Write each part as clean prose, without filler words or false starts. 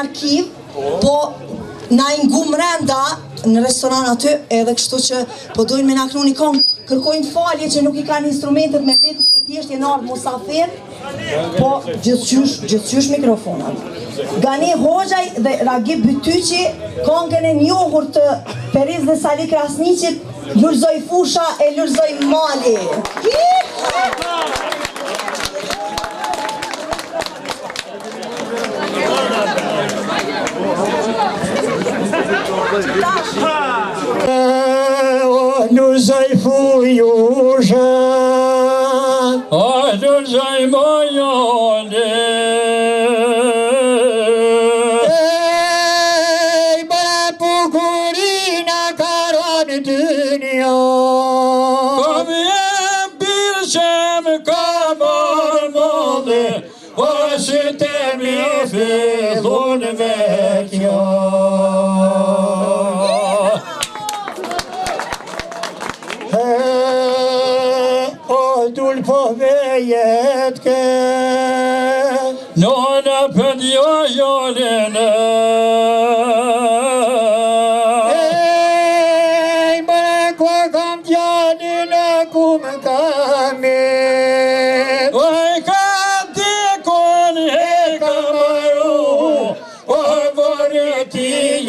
arkiv, po na ingum renda në restoran aty, edhe kështu që po dojnë me na knu një këngë, kërkojnë falje që nuk i kanë instrumentet me vetë që thjesht jenë ardhur musafir, po gjithqysh mikrofonat. Gani Hoxhaj dhe Ragib Bytyqi, këngën e njohur të Periz dhe Sali Krasniqit, Lulzoj Fusha e Lulzoj Mali. Lulzoj Fujusha, Lulzoj Mojone, fillon me kjo. O dul po vejet ke Nona për djo jolene Mërë kua kam tjani në kumë kamin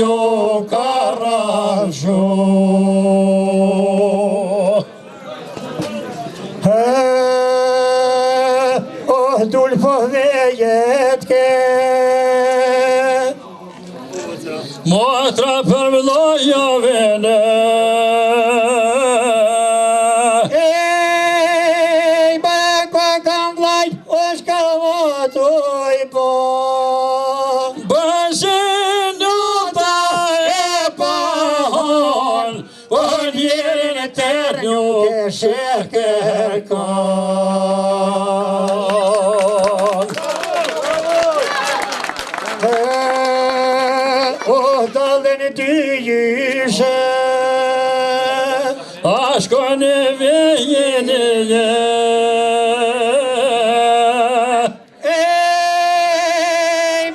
Yo Carrajo dul po vejet ke Motra për vllojavene Mërë kua kam vlajt o shka motoj po Shërker kon O dalën dy jyshe Ashkon e vejene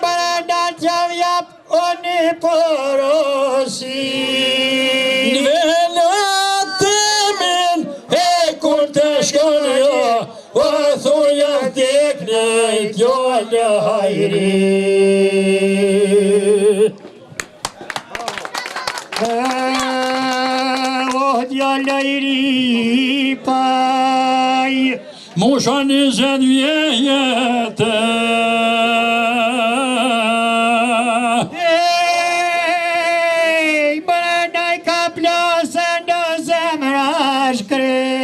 Bara dal qav jap o një porosi O thuja tek nejt jolle hajri O djalla i ri paj Musha 20 vjetë Bëra naj ka plasën do zemra shkret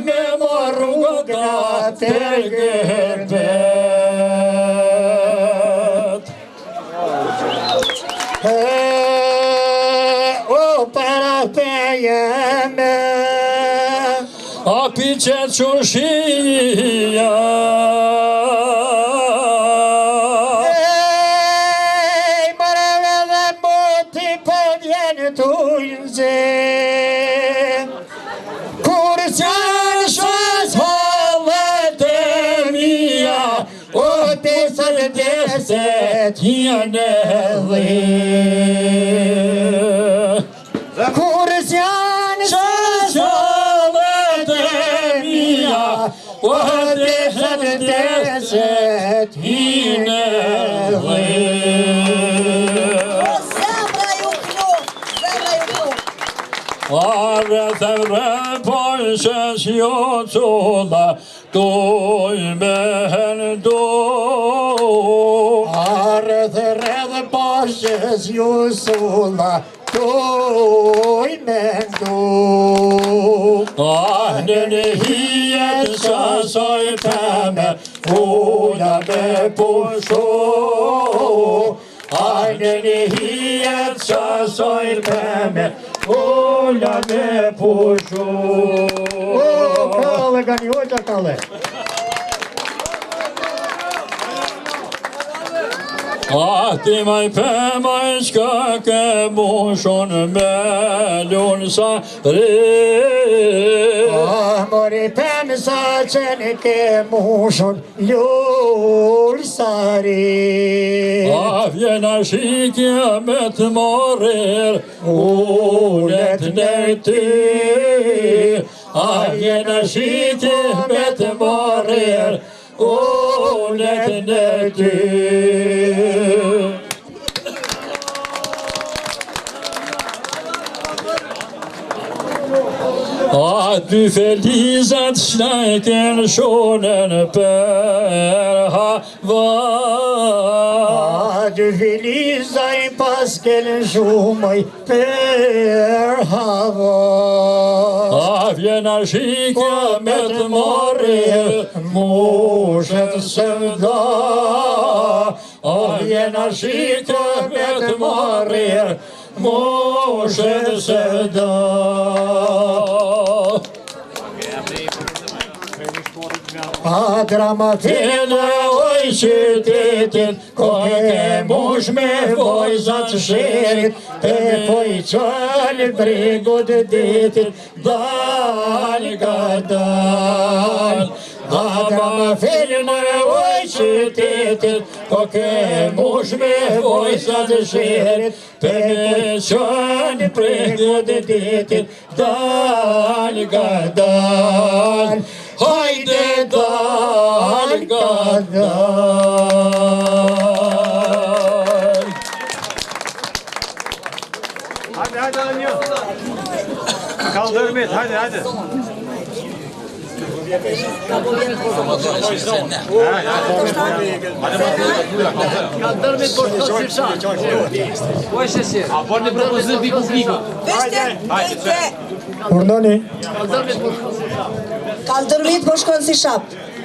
me morru gratë gërbet O para pejeme A piqet qushia Mërëve dhe moti po vjenë t'ujnë zë Deset janë dhe Kurës janë shashalet e mija O deset janë dhe Zemra ju klu Arre thevre pojshes jo culla Doj me hendo Arre thevre pojshes jo culla Doj me hendo Ahne në hijet shasoj teme Ulla me pusho Ahne në hijet shasoj teme Ulla me pusho Kale gani hoqa kale Ti maj pëmaj qka ke mushon me lunë sa ri. Mori pëmë sa që ne ke mushon lullë sa ri. Vjena shikja me të morir ullet në ty. Vjena shikja me të morir ullet në ty. Dy felizat shnajken shonën për hava. Dy felizaj pas kelen shumaj për hava. Vjena shikja me të morir mushet së da. Vjena shikja me të morir mushet së da. Dramatin e oj qytetit, ko ke mush me vojzat shirit, e po i qalë bregut ditit, dal ka dal. Dramatin e oj qytetit, ko ke mush me vojzat shirit, e po i qalë bregut ditit, dal ka dal. Hajde dal ka dal. Hadi Anjo. Kaldır Ümit, hadi. Kaldır Ümit boşta sirşan. Boşta sir. Abone propozim bir publiko. Urnoni. Kaldërmit po shkon si shap.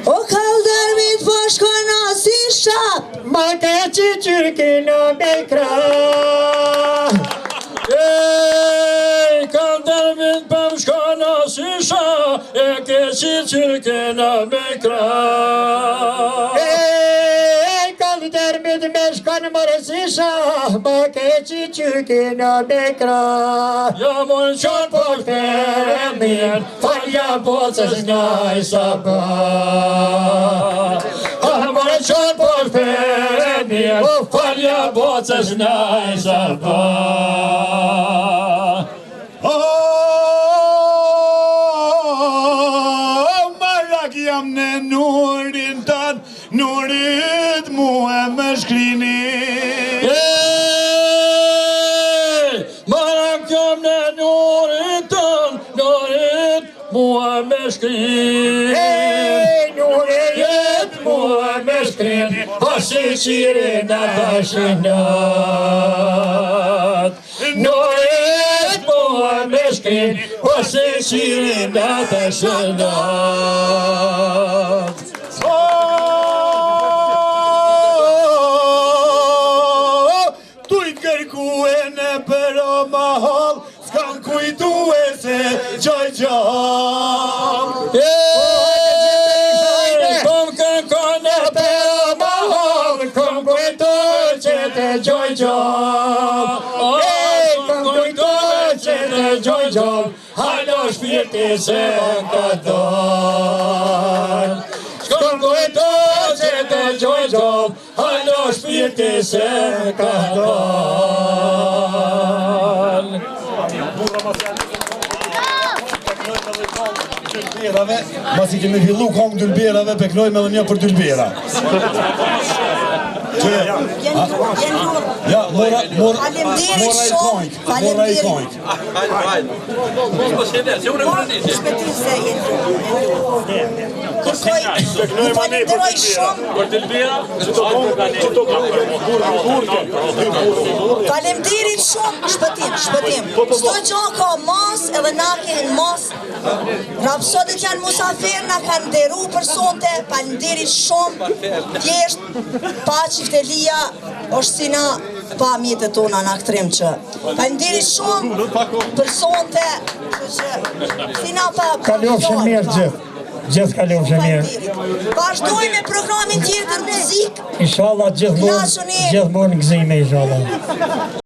O kaldërmit po shkon si shap. Ma ke qyrkina me kra. Kaldërmit po shkon si shap, e ke qyrkina me kra. Kaldërmit me shkon mërë si shap, ma ke qyrkina me kra. Ja mon qon po shperëndjen, falja bocës njaj sabah. Mon qon po shperëndjen, falja bocës njaj sabah. Marak jam në nurin tan, nurit mua më shkrini. Marak jam në nurit tan, nurit mua më shkrini. Nurit mua më shkrini, pasi qirin ata shënat. Nurit mua më shkrini, pasi qirin ata shënat. Tuj kërkue në për o mahal, s'kam kujtu e se gjoj gjam. Kom kërkone për o mahal, kom kujtu që të gjoj gjam. Kom kujtu që të gjoj gjam, halo shpirti se ka dal. Kom kujtu që të gjoj gjam, halo shpirti se ka dal. Masi kemi fillu kong dylberave, peklojme edhe një për dylbera. Ja, mora i kojk. Mora i kojk. Falenderoj shumë. Faleminderit shumë, shpëtim. Çdo gjë ka mos edhe na kemi mos. Rapsodët janë musafir, na kanë nderu për sonte. Faleminderit shumë. Thjesht pa qiftelia është si na pa mjetët tona në aktrim që. Faleminderit shumë për sonte. Si na pa Kalofshën mirë gjë. Gjithë kalofshë mirë. Vazhdojmë me programin tjetër muzik. Inshallah gjithmonë gëzime inshallah.